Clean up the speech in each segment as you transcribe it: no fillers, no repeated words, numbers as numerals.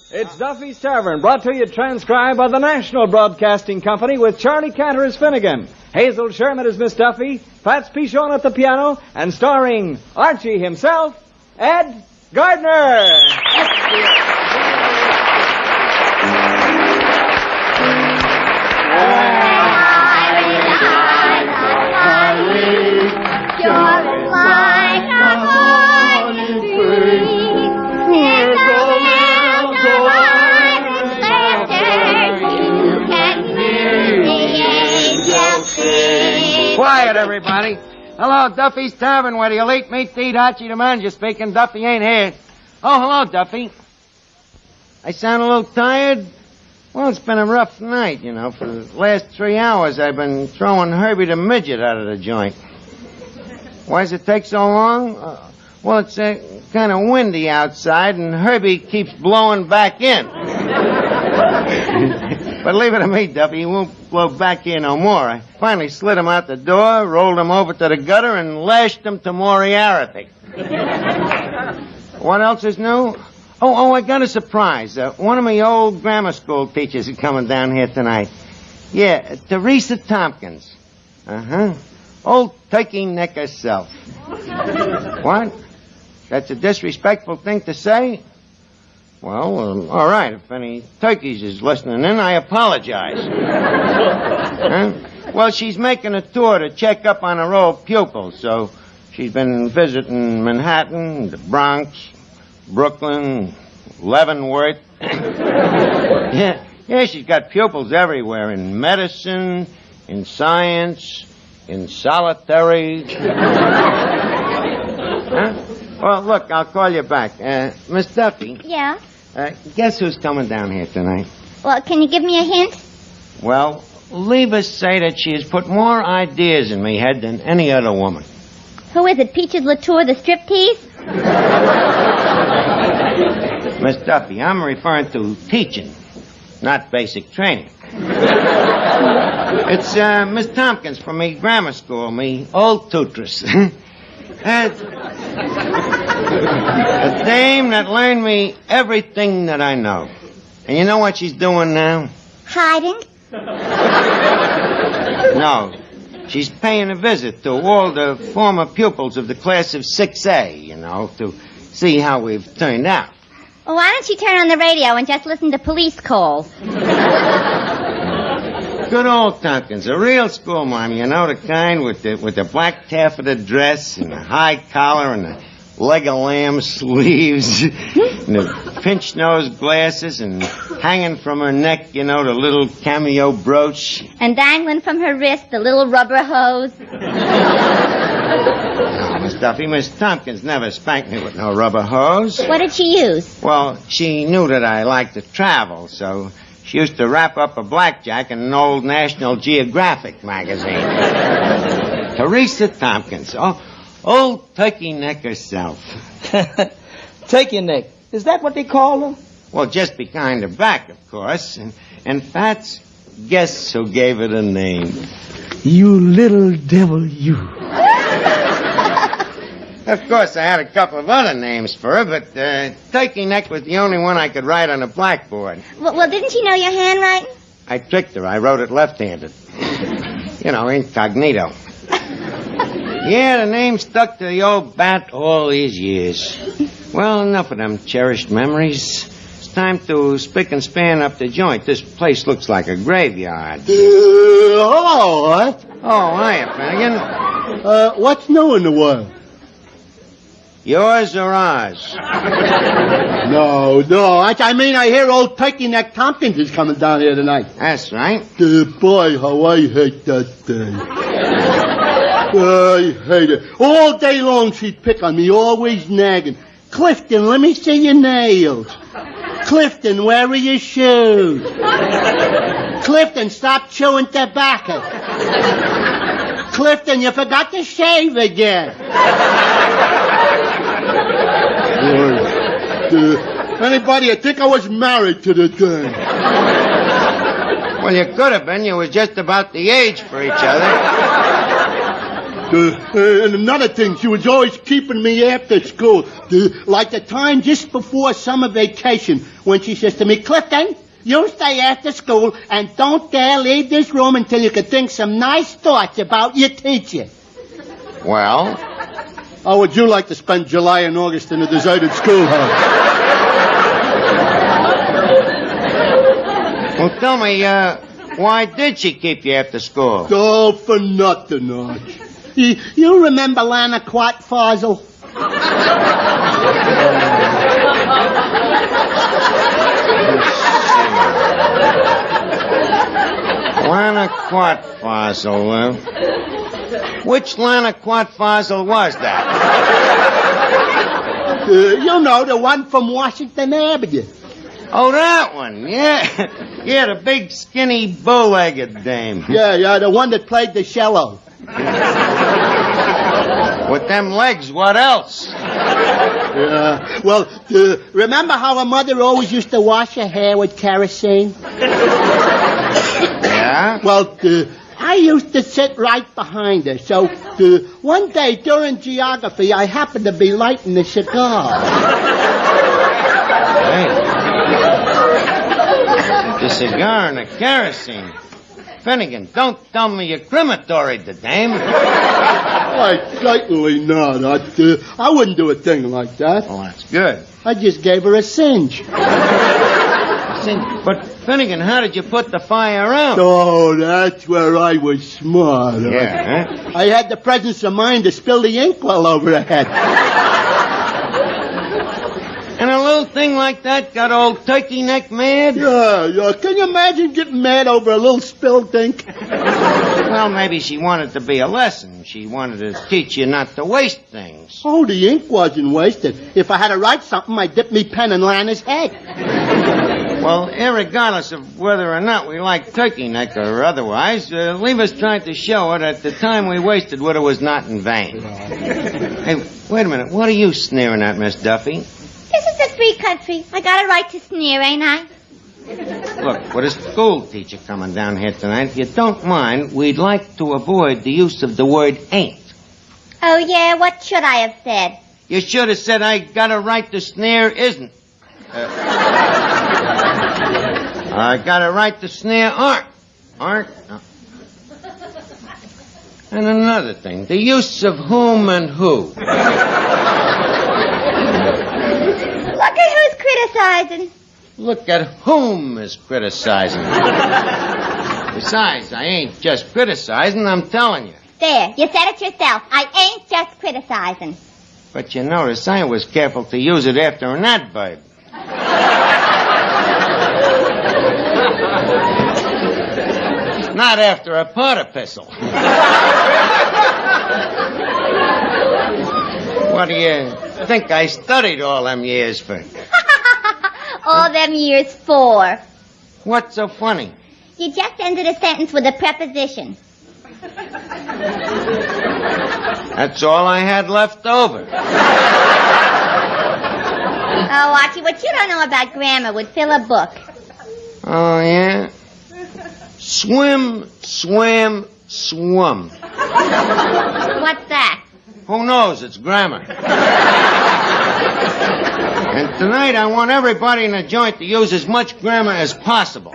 It's Duffy's Tavern, brought to you transcribed by the National Broadcasting Company with Charlie Cantor as Finnegan, Hazel Sherman as Miss Duffy, Fats Pichon at the piano, and starring Archie himself, Ed Gardner. Quiet, everybody. Hello, Duffy's Tavern, where the elite meat to eat. Archie the manager speaking. Duffy ain't here. Oh, hello, Duffy. I sound a little tired? Well, it's been a rough night, you know. For the last 3 hours, I've been throwing Herbie the midget out of the joint. Why does it take so long? Well, it's kind of windy outside, and Herbie keeps blowing back in. But leave it to me, Duffy. He won't blow back here no more. I finally slid him out the door, rolled him over to the gutter, and lashed him to Moriarty. What else is new? Oh, I got a surprise. One of my old grammar school teachers is coming down here tonight. Yeah, Teresa Tomkins. Uh-huh. Old turkey neck herself. What? That's a disrespectful thing to say? Well, all right. If any turkeys is listening in, I apologize. Huh? Well, she's making a tour to check up on her old pupils, so she's been visiting Manhattan, the Bronx, Brooklyn, Leavenworth. Yeah, she's got pupils everywhere, in medicine, in science, in solitary. Huh? Well, look, I'll call you back. Miss Duffy. Yeah? Guess who's coming down here tonight? Well, can you give me a hint? Well, leave us say that she has put more ideas in me head than any other woman. Who is it, Peaches Latour, the striptease? Miss Duffy, I'm referring to teaching, not basic training. It's Miss Tomkins from me grammar school, me old tutress. A dame that learned me everything that I know. And you know what she's doing now? Hiding? No. She's paying a visit to all the former pupils of the class of 6A, you know, to see how we've turned out. Well, why don't you turn on the radio and just listen to police calls? Good old Tomkins, a real schoolmarm, you know, the kind with the black taffeta dress and the high collar and the leg of lamb sleeves and the pinch-nosed glasses and hanging from her neck, you know, the little cameo brooch. And dangling from her wrist the little rubber hose. No, Miss Duffy, Miss Tomkins never spanked me with no rubber hose. What did she use? Well, she knew that I liked to travel, so she used to wrap up a blackjack in an old National Geographic magazine. Teresa Tomkins, old turkey neck herself. Turkey neck. Is that what they call her? Well, just behind her back, of course. And Fats, guess who gave it a name? You little devil, you. Of course, I had a couple of other names for her, but Turkey Neck was the only one I could write on a blackboard. Well, didn't she know your handwriting? I tricked her. I wrote it left-handed. You know, incognito. Yeah, the name stuck to the old bat all these years. Well, enough of them cherished memories. It's time to spick and span up the joint. This place looks like a graveyard. Hello, what? Oh, hiya, Finnegan. What's new in the world? Yours or ours? No. I mean, I hear old Turkey Neck Tomkins is coming down here tonight. That's right. Boy, how I hate that thing. I hate it. All day long she'd pick on me, always nagging. Clifton, let me see your nails. Clifton, where are your shoes? Clifton, stop chewing tobacco. Clifton, you forgot to shave again. Anybody would think I was married to the thing. Well, you could have been. You was just about the age for each other. And another thing, she was always keeping me after school. Like the time just before summer vacation when she says to me, Clifton, you stay after school and don't dare leave this room until you can think some nice thoughts about your teacher. Well? How would you like to spend July and August in a deserted schoolhouse? Well, tell me, why did she keep you after school? Oh, for nothing, Arch. You remember Lana Quatfossil? Lana Quatfossil, which Lana Quatfossil was that? You know, the one from Washington Avenue. Oh, that one, yeah. Yeah, the big, skinny, bow-legged dame. Yeah, the one that played the cello. With them legs, what else? Yeah, well, remember how her mother always used to wash her hair with kerosene? Yeah? Well, I used to sit right behind her, so one day during geography, I happened to be lighting a cigar. Hey. The cigar and the kerosene. Finnegan, don't tell me you crematoried the dame. Why, certainly not. I wouldn't do a thing like that. Oh, that's good. I just gave her a singe. But, Finnegan, how did you put the fire out? Oh, that's where I was smart. Yeah, huh? I had the presence of mind to spill the inkwell over her head. And a little thing like that got old turkey neck mad? Yeah. Can you imagine getting mad over a little spilled ink? Well, maybe she wanted to be a lesson. She wanted to teach you not to waste things. Oh, the ink wasn't wasted. If I had to write something, I'd dip me pen in Lana's head. Well, irregardless of whether or not we like turkey neck or otherwise, Levis tried to show her that the time we wasted with her was not in vain. Hey, wait a minute. What are you sneering at, Miss Duffy? This is a free country. I got a right to sneer, ain't I? Look, with a school teacher coming down here tonight, if you don't mind, we'd like to avoid the use of the word ain't. Oh, yeah? What should I have said? You should have said I got a right to sneer isn't. I got a right to sneer aren't. Aren't? No. And another thing, the use of whom and who. Look at who's criticizing. Look at whom is criticizing. Besides, I ain't just criticizing, I'm telling you. There, you said it yourself. I ain't just criticizing. But you notice I was careful to use it after an adverb. Not after a particle. What do you think I studied all them years for? All them years for. What's so funny? You just ended a sentence with a preposition. That's all I had left over. Oh, Archie, what you don't know about grammar would fill a book. Oh, yeah? Swim, swam, swum. What's that? Who knows? It's grammar. And tonight I want everybody in the joint to use as much grammar as possible.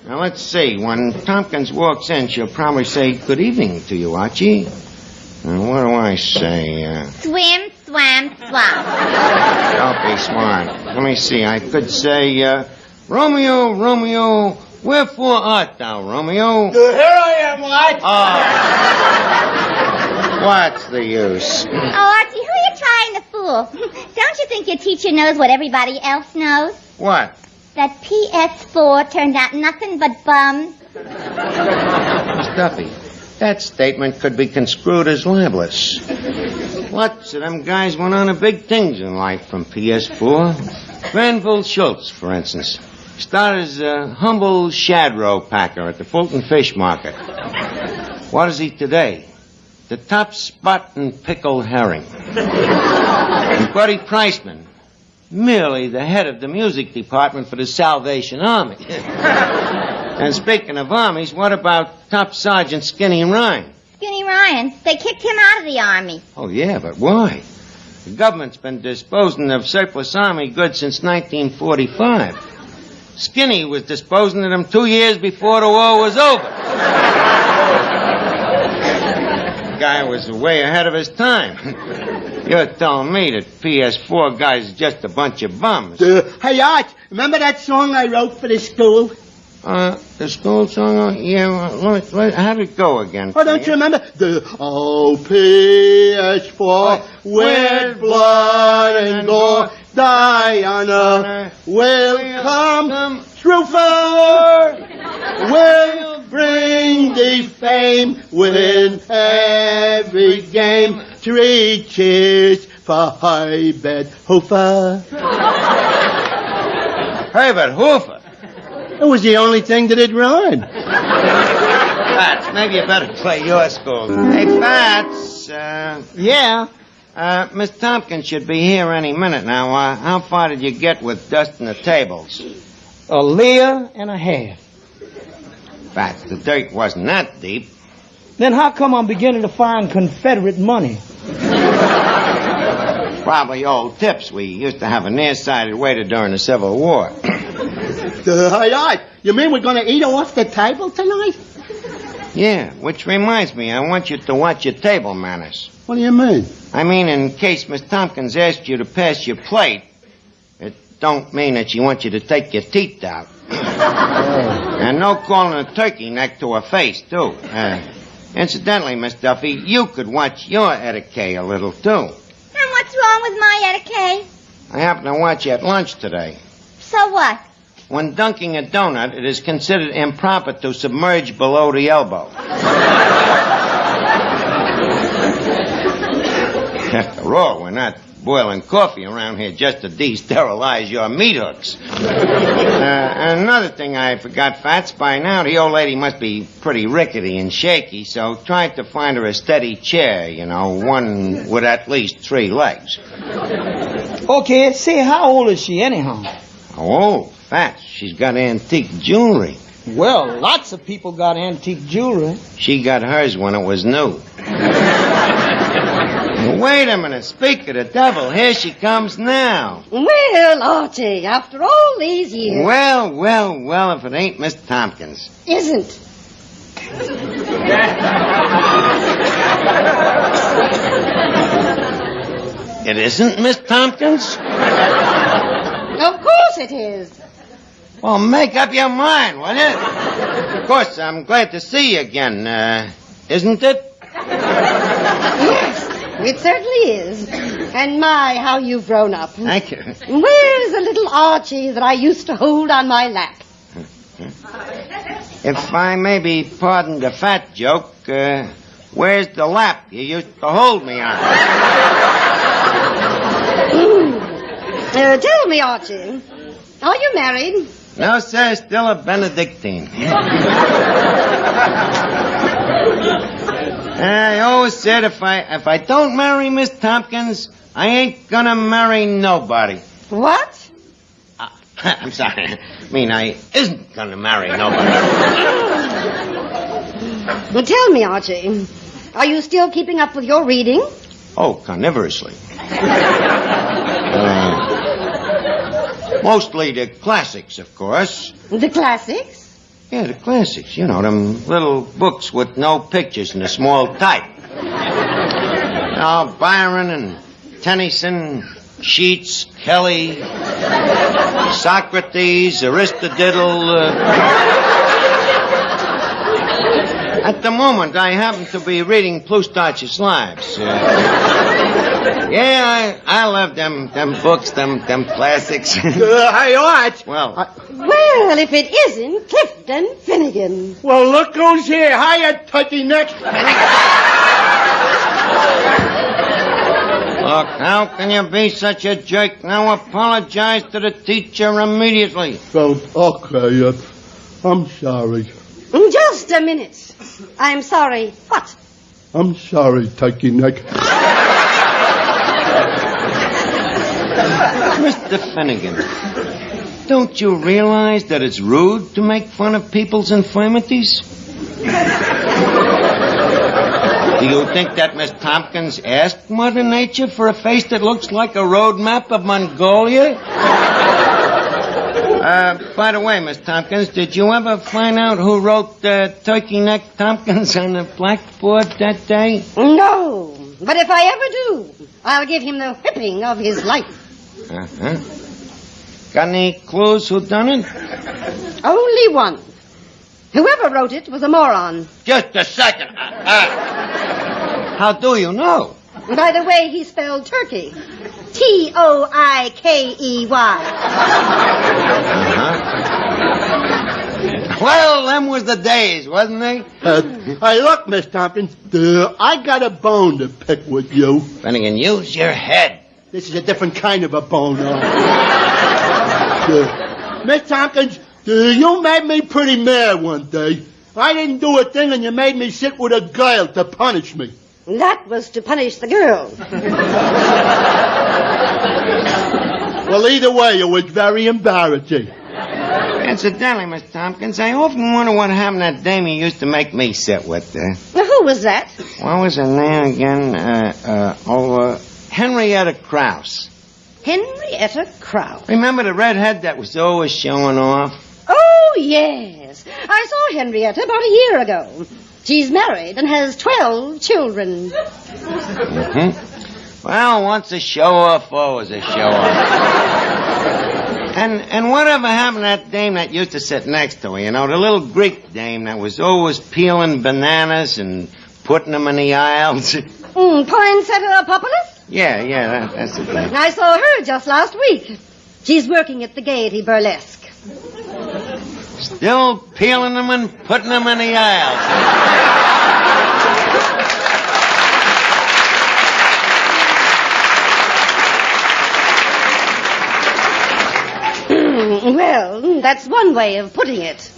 Now, let's see. When Tomkins walks in, she'll probably say, good evening to you, Archie. Now, what do I say? Swim, swam, swam. Don't be smart. Let me see. I could say, Romeo, Romeo, wherefore art thou, Romeo? Here I am, Arch. Oh. What's the use? Oh, Archie, who are you trying to fool? Don't you think your teacher knows what everybody else knows? What? That PS4 turned out nothing but bums. Duffy, that statement could be construed as libelous. Lots of them guys went on to big things in life from PS4. Granville Schultz, for instance, started as a humble shad roe packer at the Fulton Fish Market. What is he today? The top spot in pickled herring. And Buddy Priceman, merely the head of the music department for the Salvation Army. And speaking of armies, what about Top Sergeant Skinny Ryan? Skinny Ryan. They kicked him out of the Army. Oh, yeah, but why? The government's been disposing of surplus Army goods since 1945. Skinny was disposing of them 2 years before the war was over. The guy was way ahead of his time. You're telling me that PS4 guys are just a bunch of bums. Hey, Art, remember that song I wrote for the school? The school song? Yeah, how'd it go again? Oh, don't you remember? The PS4 with blood and gore, Diana will come through for, will bring thee fame, win every game. 3 cheers for Herbert Hoover. Herbert Hoover? It was the only thing that had rhymed. Fats, maybe you better play your school. Hey, Fats, Yeah. Miss Tomkins should be here any minute now. How far did you get with dusting the tables? A layer and a half. Fats, the dirt wasn't that deep. Then how come I'm beginning to find Confederate money? Probably old tips. We used to have a nearsighted waiter during the Civil War. Hey, you mean we're going to eat off the table tonight? Yeah, which reminds me, I want you to watch your table manners. What do you mean? I mean, in case Miss Tomkins asks you to pass your plate, it don't mean that she wants you to take your teeth out. And no calling a turkey neck to her face, too. Incidentally, Miss Duffy, you could watch your etiquette a little, too. And what's wrong with my etiquette? I happened to watch you at lunch today. So what? When dunking a donut, it is considered improper to submerge below the elbow. After all, we're not boiling coffee around here just to de-sterilize your meat hooks. Another thing I forgot, Fats, by now the old lady must be pretty rickety and shaky, so try to find her a steady chair, one with at least 3 legs. Okay, say, how old is she anyhow? How old? Fats, she's got antique jewelry. Well, lots of people got antique jewelry. She got hers when it was new. Wait a minute, speak of the devil, here she comes now. Well, Archie, after all these years... Well, if it ain't Miss Tomkins. Isn't. It isn't Miss Tomkins? Of course it is. Well, make up your mind, will you? Of course, I'm glad to see you again, isn't it? Yes, it certainly is. And my, how you've grown up. Thank you. Where's the little Archie that I used to hold on my lap? If I may be pardoned the fat joke, where's the lap you used to hold me on? Tell me, Archie, are you married? No, sir, still a Benedictine. I always said if I don't marry Miss Tomkins, I ain't gonna marry nobody. What? I'm sorry. I mean, I isn't gonna marry nobody. Well, tell me, Archie, are you still keeping up with your reading? Oh, carnivorously. Mostly the classics, of course. The classics? Yeah, the classics. Them little books with no pictures and a small type. Byron and Tennyson, Sheats, Kelly, Socrates, Aristotle. At the moment, I happen to be reading Plutarch's Lives. Yeah, I love them books, them classics. Hey, Art. Well, Well, if it isn't Clifton Finnegan. Well, look who's here. Hiya, turkey neck. look, how can you be such a jerk? Now apologize to the teacher immediately. Well, okay, I'm sorry. Just a minute. I'm sorry. What? I'm sorry, turkey neck. Mr. Finnegan, don't you realize that it's rude to make fun of people's infirmities? Do you think that Miss Tomkins asked Mother Nature for a face that looks like a road map of Mongolia? By the way, Miss Tomkins, did you ever find out who wrote Turkey Neck Tomkins on the blackboard that day? No, but if I ever do, I'll give him the whipping of his life. Uh-huh. Got any clues who done it? Only one. Whoever wrote it was a moron. Just a second. How do you know? By the way he spelled turkey. Toikey. Uh-huh. Well, them was the days, wasn't they? Hey, look, Miss Tompkins, I got a bone to pick with you. Finnegan, use your head. This is a different kind of a bone. Miss Tompkins, you made me pretty mad one day. I didn't do a thing and you made me sit with a girl to punish me. That was to punish the girl. Well, either way, it was very embarrassing. Incidentally, Miss Tomkins, I often wonder what happened to that dame you used to make me sit with. Who was that? What was her name again? Henrietta Krause. Henrietta Krause. Remember the redhead that was always showing off? Oh, yes. I saw Henrietta about a year ago. She's married and has 12 children. Mm-hmm. Well, once a show-off, always a show-off. And whatever happened to that dame that used to sit next to her, you know, the little Greek dame that was always peeling bananas and putting them in the aisles? Poinsettia Populus? Yeah, that's the thing. I saw her just last week. She's working at the Gaiety Burlesque. Still peeling them and putting them in the aisles. Well, that's one way of putting it.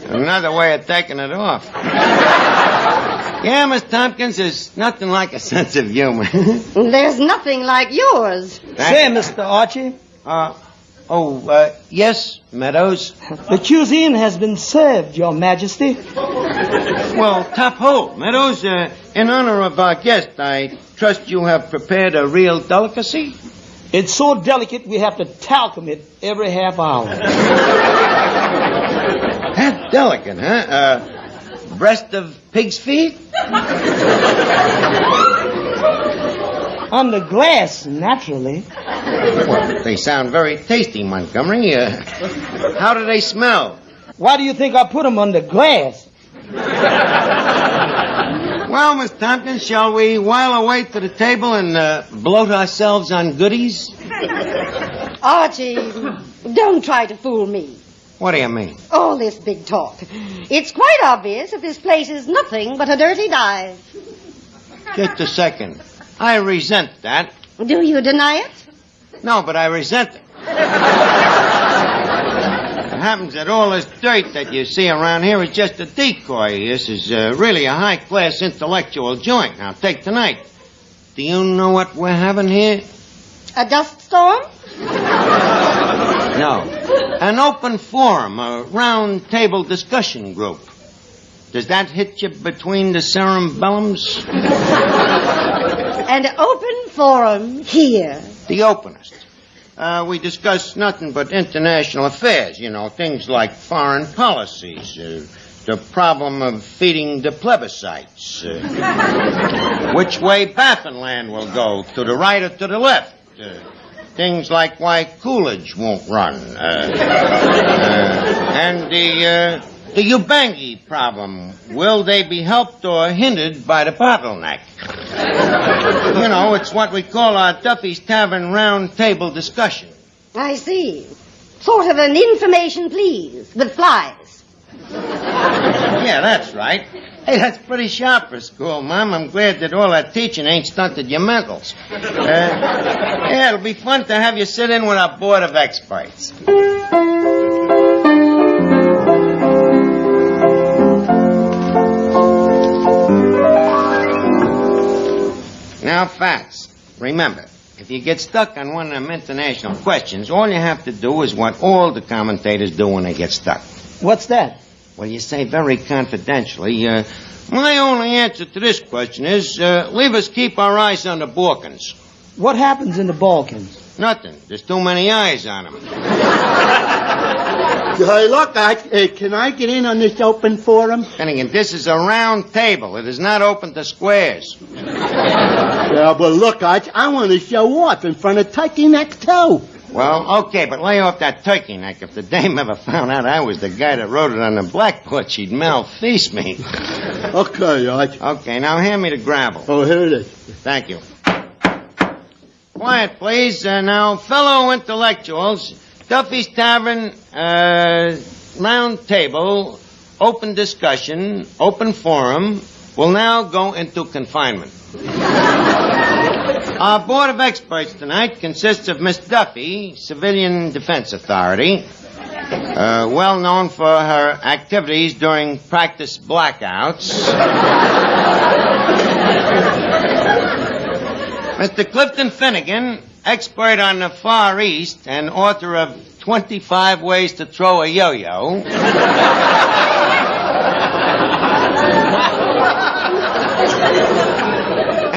Another way of taking it off. Yeah, Miss Tomkins, there's nothing like a sense of humor. There's nothing like yours. Say, Mr. Archie. Yes, Meadows. The cuisine has been served, Your Majesty. Well, top hole, Meadows. In honor of our guest, I trust you have prepared a real delicacy? It's so delicate we have to talcum it every half hour. That delicate, huh? Breast of pig's feet? Under glass, naturally. Well, they sound very tasty, Montgomery. How do they smell? Why do you think I put them under glass? Well, Miss Tompkins, shall we while away to the table and bloat ourselves on goodies? Archie, don't try to fool me. What do you mean? All this big talk. It's quite obvious that this place is nothing but a dirty dive. Just a second. I resent that. Do you deny it? No, but I resent it. It happens that all this dirt that you see around here is just a decoy. This is really a high-class intellectual joint. Now, take tonight. Do you know what we're having here? A dust storm? No. An open forum, a round-table discussion group. Does that hit you between the cerebellums? An open forum here. The openest. We discuss nothing but international affairs, you know, things like foreign policies, the problem of feeding the plebiscites, which way Baffinland will go, to the right or to the left, things like why Coolidge won't run, and the Ubangi problem. Will they be helped or hindered by the bottleneck? You know, it's what we call our Duffy's Tavern round table discussion. I see. Sort of an information please, with flies. Yeah, that's right. Hey, that's pretty sharp for school, Mom. I'm glad that all that teaching ain't stunted your mentals. Yeah, it'll be fun to have you sit in with our board of experts. Now, Fats, remember, if you get stuck on one of them international questions, all you have to do is what all the commentators do when they get stuck. What's that? Well, you say very confidentially, My only answer to this question is, leave us keep our eyes on the Balkans. What happens in the Balkans? Nothing. There's too many eyes on them. Hey, look, can I get in on this open forum? Finnegan, this is a round table. It is not open to squares. Yeah, but look, Arch, I want to show off in front of Turkey Neck, too. Well, okay, but lay off that turkey neck. If the dame ever found out I was the guy that wrote it on the blackboard, she'd malfeast me. Okay, Arch. Okay, now hand me the gravel. Oh, here it is. Thank you. Quiet, please. Now, fellow intellectuals, Duffy's Tavern, round table, open discussion, open forum, will now go into confinement. Our board of experts tonight consists of Miss Duffy, Civilian Defense Authority, well known for her activities during practice blackouts. Mr. Clifton Finnegan, expert on the Far East and author of 25 Ways to Throw a Yo-Yo.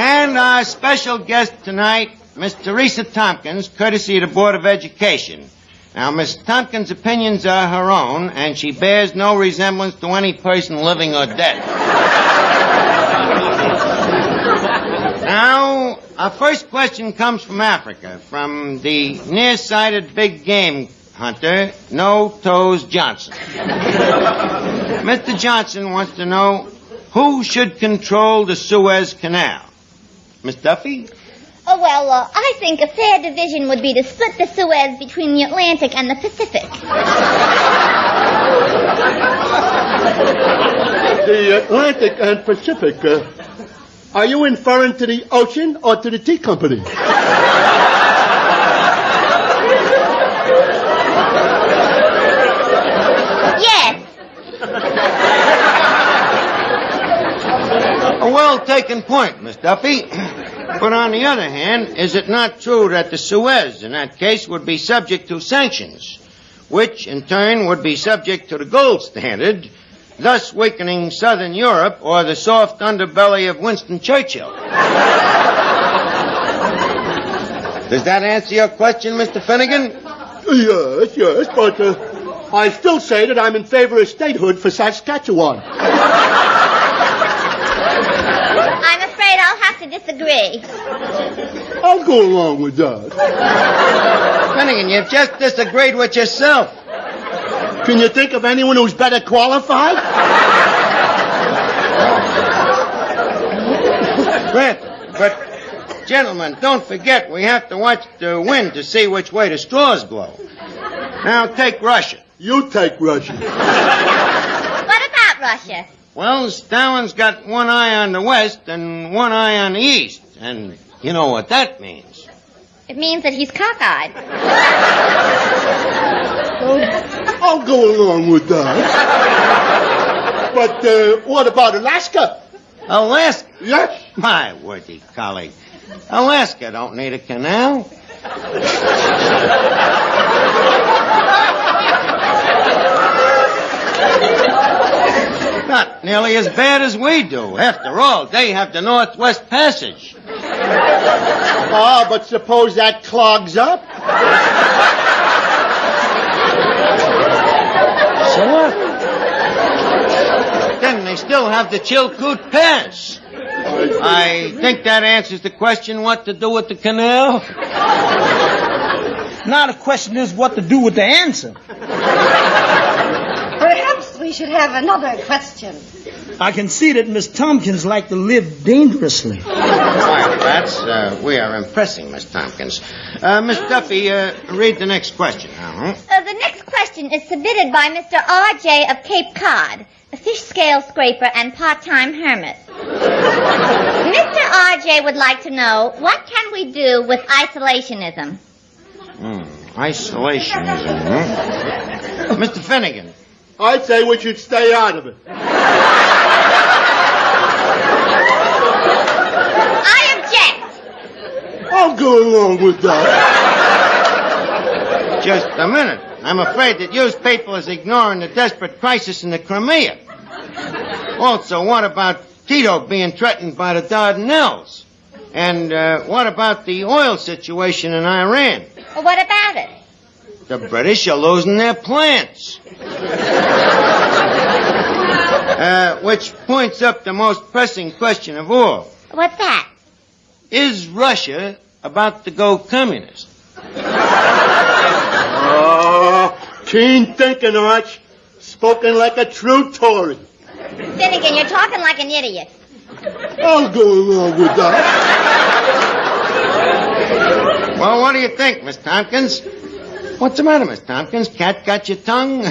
And our special guest tonight, Miss Teresa Tomkins, courtesy of the Board of Education. Now, Miss Tomkins' opinions are her own, and she bears no resemblance to any person living or dead. Now, our first question comes from Africa, from the nearsighted big game hunter, No Toes Johnson. Mr. Johnson wants to know who should control the Suez Canal. Miss Duffy? Oh, well, I think a fair division would be to split the Suez between the Atlantic and the Pacific. The Atlantic and Pacific, are you inferring to the ocean or to the tea company? Yes. A well-taken point, Miss Duffy. But on the other hand, is it not true that the Suez, in that case, would be subject to sanctions, which, in turn, would be subject to the gold standard, thus weakening Southern Europe or the soft underbelly of Winston Churchill? Does that answer your question, Mr. Finnegan? Yes, but I still say that I'm in favor of statehood for Saskatchewan. I'm afraid I'll have to disagree. I'll go along with that. Finnegan, you've just disagreed with yourself. Can you think of anyone who's better qualified? Granted, but, gentlemen, don't forget we have to watch the wind to see which way the straws blow. Now, take Russia. You take Russia. What about Russia? Well, Stalin's got one eye on the west and one eye on the east, and you know what that means. It means that he's cockeyed. I'll go along with that. But what about Alaska? Alaska? Yes. My worthy colleague, Alaska don't need a canal. Not nearly as bad as we do. After all, they have the Northwest Passage. Ah, but suppose that clogs up? So what? Then they still have the Chilkoot Pass. I think that answers the question what to do with the canal. Now the question is what to do with the answer. Perhaps we should have another question. I can see that Miss Tomkins like to live dangerously. Quiet, rats. We are impressing Miss Tomkins. Miss Duffy, read the next question. The next question is submitted by Mr. R.J. of Cape Cod, a fish scale scraper and part-time hermit. Mr. R.J. would like to know, what can we do with isolationism? Isolationism, huh? Mr. Finnegan. I'd say we should stay out of it. I object. I'll go along with that. Just a minute. I'm afraid that you people is ignoring the desperate crisis in the Crimea. Also, what about Tito being threatened by the Dardanelles? And what about the oil situation in Iran? Well, what about it? The British are losing their plants. Which points up the most pressing question of all. What's that? Is Russia about to go communist? Oh, keen thinking, Arch. Spoken like a true Tory. Finnegan, you're talking like an idiot. I'll go along with that. Well, what do you think, Miss Tomkins? What's the matter, Miss Tomkins? Cat got your tongue?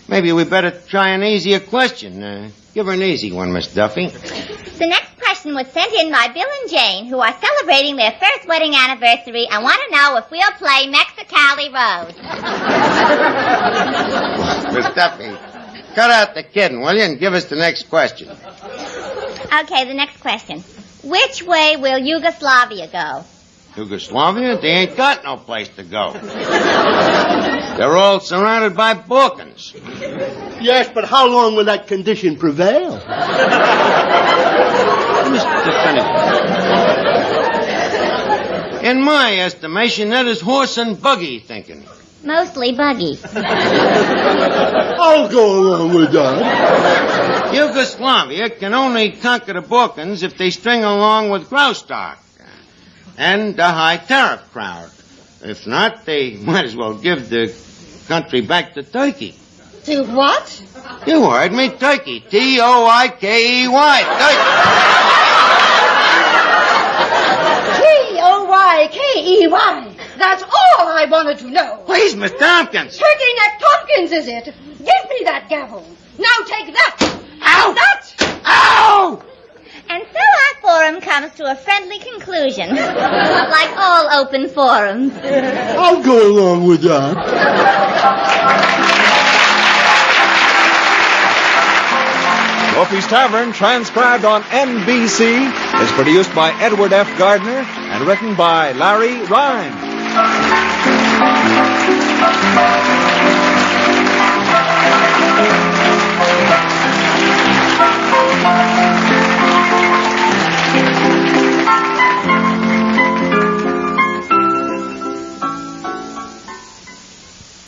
Maybe we better try an easier question. Give her an easy one, Miss Duffy. The next question was sent in by Bill and Jane, who are celebrating their first wedding anniversary and want to know if we'll play Mexicali Road. Miss Duffy, cut out the kidding, will you, and give us the next question. Okay, the next question. Which way will Yugoslavia go? Yugoslavia? They ain't got no place to go. They're all surrounded by Balkans. Yes, but how long will that condition prevail? Mr. Finnegan. In my estimation, that is horse and buggy thinking. Mostly buggy. I'll go along with that. Yugoslavia can only conquer the Balkans if they string along with Graustark and the high tariff crowd. If not, they might as well give the country back to Turkey. To what? You heard me, Turkey. Toykey. Turkey. Toykey. That's all I wanted to know. Please, Miss Tomkins. Turkey Neck Tomkins, is it? Give me that gavel. Now take that. Ow! That. Ow! And so our forum comes to a friendly conclusion. Like all open forums. I'll go along with that. Duffy's Tavern, transcribed on NBC, is produced by Edward F. Gardner and written by Larry Rhymes.